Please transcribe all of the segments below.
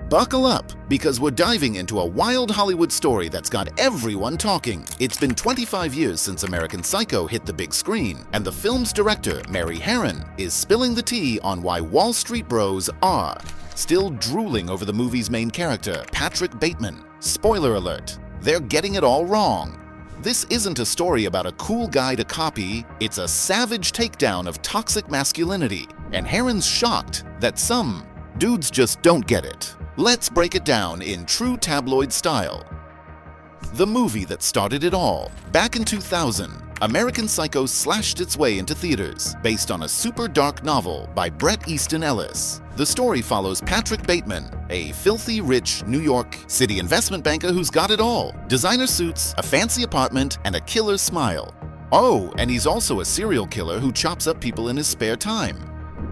Buckle up, because we're diving into a wild Hollywood story that's got everyone talking. It's been 25 years since American Psycho hit the big screen, and the film's director, Mary Harron, is spilling the tea on why Wall Street bros are still drooling over the movie's main character, Patrick Bateman. Spoiler alert, they're getting it all wrong. This isn't a story about a cool guy to copy, it's a savage takedown of toxic masculinity, and Harron's shocked that some dudes just don't get it. Let's break it down in true tabloid style. The movie that started it all. Back in 2000, American Psycho slashed its way into theaters, based on a super dark novel by Bret Easton Ellis. The story follows Patrick Bateman, a filthy rich New York City investment banker who's got it all: designer suits, a fancy apartment, and a killer smile. Oh, and he's also a serial killer who chops up people in his spare time.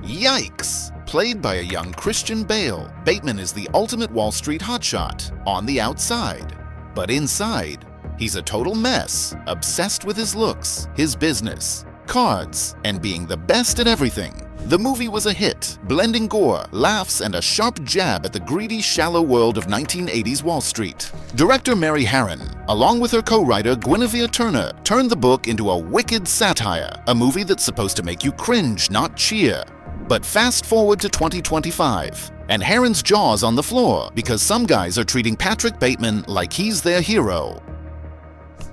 Yikes! Played by a young Christian Bale, Bateman is the ultimate Wall Street hotshot on the outside. But inside, he's a total mess, obsessed with his looks, his business, cards, and being the best at everything. The movie was a hit, blending gore, laughs, and a sharp jab at the greedy, shallow world of 1980s Wall Street. Director Mary Harron, along with her co-writer Guinevere Turner, turned the book into a wicked satire, a movie that's supposed to make you cringe, not cheer. But fast forward to 2025, and Harron's jaw's on the floor because some guys are treating Patrick Bateman like he's their hero.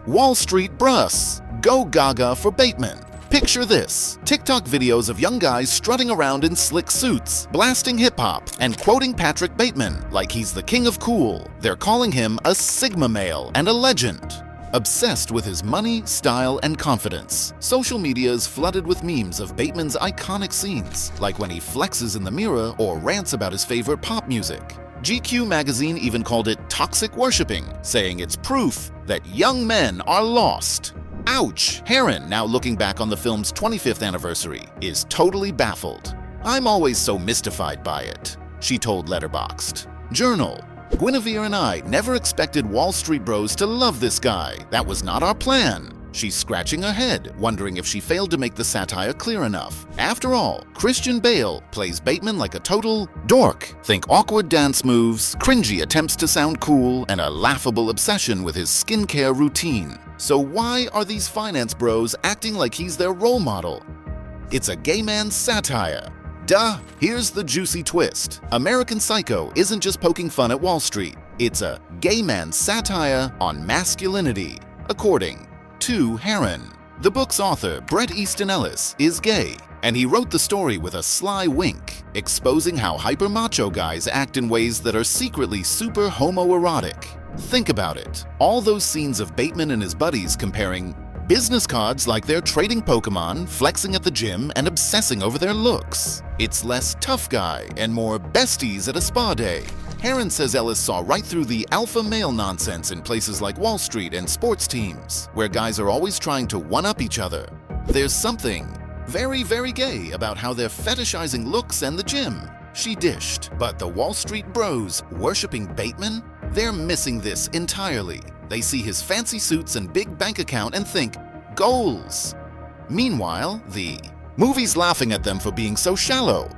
Wall Street brus, go gaga for Bateman. Picture this: TikTok videos of young guys strutting around in slick suits, blasting hip-hop, and quoting Patrick Bateman like he's the king of cool. They're calling him a Sigma male and a legend. Obsessed with his money, style, and confidence, social media is flooded with memes of Bateman's iconic scenes, like when he flexes in the mirror or rants about his favorite pop music. GQ magazine even called it toxic worshipping, saying it's proof that young men are lost. Ouch! Harron, now looking back on the film's 25th anniversary, is totally baffled. "I'm always so mystified by it," she told Letterboxd. Journal: "Guinevere and I never expected Wall Street bros to love this guy. That was not our plan." She's scratching her head, wondering if she failed to make the satire clear enough. After all, Christian Bale plays Bateman like a total dork. Think awkward dance moves, cringy attempts to sound cool, and a laughable obsession with his skincare routine. So why are these finance bros acting like he's their role model? It's a gay man's satire. Duh! Here's the juicy twist. American Psycho isn't just poking fun at Wall Street. It's a gay man's satire on masculinity, according to Harron. The book's author, Bret Easton Ellis, is gay, and he wrote the story with a sly wink, exposing how hyper-macho guys act in ways that are secretly super homoerotic. Think about it. All those scenes of Bateman and his buddies comparing business cards like they're trading Pokemon, flexing at the gym, and obsessing over their looks. It's less tough guy and more besties at a spa day. Harron says Ellis saw right through the alpha male nonsense in places like Wall Street and sports teams, where guys are always trying to one-up each other. There's something very, very gay about how they're fetishizing looks and the gym. She dished. But the Wall Street bros worshipping Bateman? They're missing this entirely. They see his fancy suits and big bank account and think, goals. Meanwhile, the movie's laughing at them for being so shallow.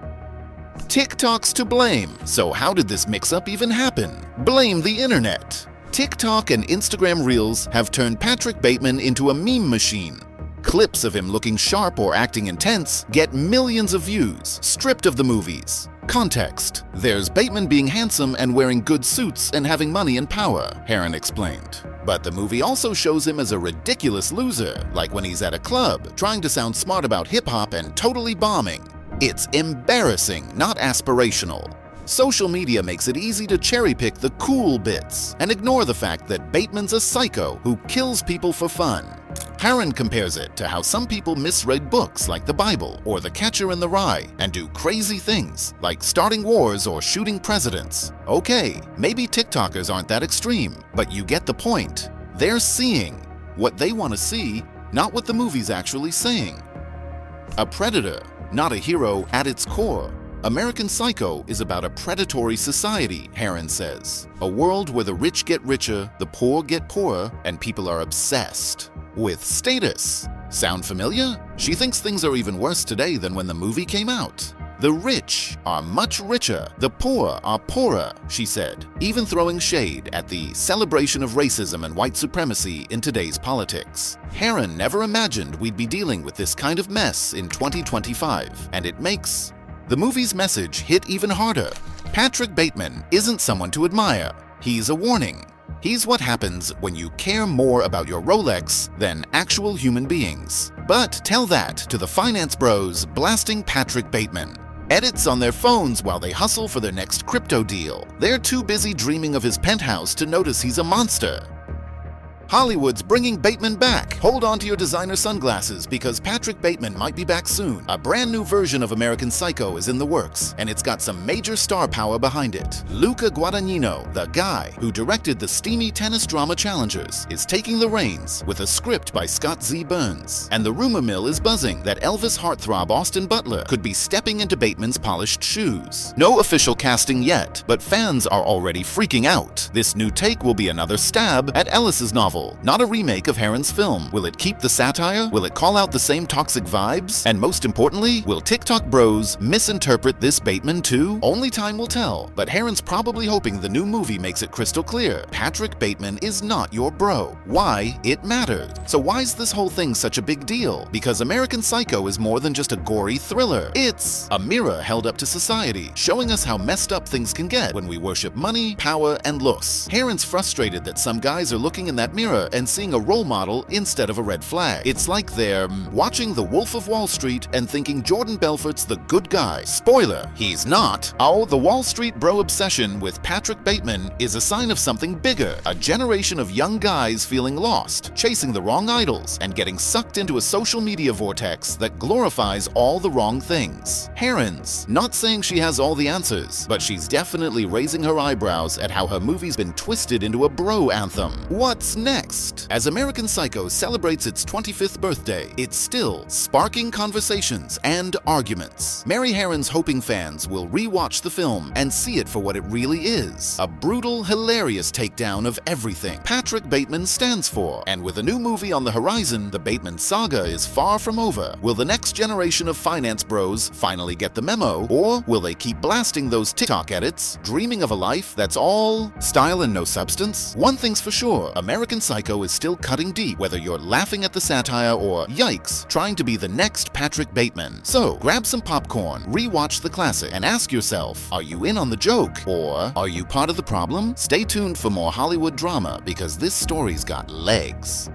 TikTok's to blame. So how did this mix-up even happen? Blame the internet. TikTok and Instagram Reels have turned Patrick Bateman into a meme machine. Clips of him looking sharp or acting intense get millions of views, stripped of the movies. Context: there's Bateman being handsome and wearing good suits and having money and power, Harron explained. But the movie also shows him as a ridiculous loser, like when he's at a club, trying to sound smart about hip-hop and totally bombing. It's embarrassing, not aspirational. Social media makes it easy to cherry-pick the cool bits and ignore the fact that Bateman's a psycho who kills people for fun. Harron compares it to how some people misread books like the Bible or The Catcher in the Rye and do crazy things like starting wars or shooting presidents. Okay, maybe TikTokers aren't that extreme, but you get the point. They're seeing what they want to see, not what the movie's actually saying. A predator, not a hero at its core. American Psycho is about a predatory society, Harron says. A world where the rich get richer, the poor get poorer, and people are obsessed with status. Sound familiar? She thinks things are even worse today than when the movie came out. The rich are much richer, the poor are poorer, she said, even throwing shade at the celebration of racism and white supremacy in today's politics. Harron never imagined we'd be dealing with this kind of mess in 2025, and it makes the movie's message hit even harder. Patrick Bateman isn't someone to admire. He's a warning. He's what happens when you care more about your Rolex than actual human beings. But tell that to the finance bros blasting Patrick Bateman. Edits on their phones while they hustle for their next crypto deal. They're too busy dreaming of his penthouse to notice he's a monster. Hollywood's bringing Bateman back. Hold on to your designer sunglasses because Patrick Bateman might be back soon. A brand new version of American Psycho is in the works, and it's got some major star power behind it. Luca Guadagnino, the guy who directed the steamy tennis drama Challengers, is taking the reins with a script by Scott Z. Burns. And the rumor mill is buzzing that Elvis heartthrob Austin Butler could be stepping into Bateman's polished shoes. No official casting yet, but fans are already freaking out. This new take will be another stab at Ellis's novel, not a remake of Harron's film. Will it keep the satire? Will it call out the same toxic vibes? And most importantly, will TikTok bros misinterpret this Bateman too? Only time will tell, but Harron's probably hoping the new movie makes it crystal clear. Patrick Bateman is not your bro. Why? It mattered. So why's this whole thing such a big deal? Because American Psycho is more than just a gory thriller. It's a mirror held up to society, showing us how messed up things can get when we worship money, power, and looks. Harron's frustrated that some guys are looking in that mirror and seeing a role model instead of a red flag. It's like they're watching The Wolf of Wall Street and thinking Jordan Belfort's the good guy. Spoiler, he's not. Oh, the Wall Street bro obsession with Patrick Bateman is a sign of something bigger. A generation of young guys feeling lost, chasing the wrong idols, and getting sucked into a social media vortex that glorifies all the wrong things. Harron's not saying she has all the answers, but she's definitely raising her eyebrows at how her movie's been twisted into a bro anthem. What's next? As American Psycho celebrates its 25th birthday, it's still sparking conversations and arguments. Mary Harron's hoping fans will rewatch the film and see it for what it really is, a brutal, hilarious takedown of everything Patrick Bateman stands for. And with a new movie on the horizon, the Bateman saga is far from over. Will the next generation of finance bros finally get the memo, or will they keep blasting those TikTok edits, dreaming of a life that's all style and no substance? One thing's for sure, American Psycho is still cutting deep, whether you're laughing at the satire or, yikes, trying to be the next Patrick Bateman. So grab some popcorn, rewatch the classic, and ask yourself, are you in on the joke? Or are you part of the problem? Stay tuned for more Hollywood drama because this story's got legs.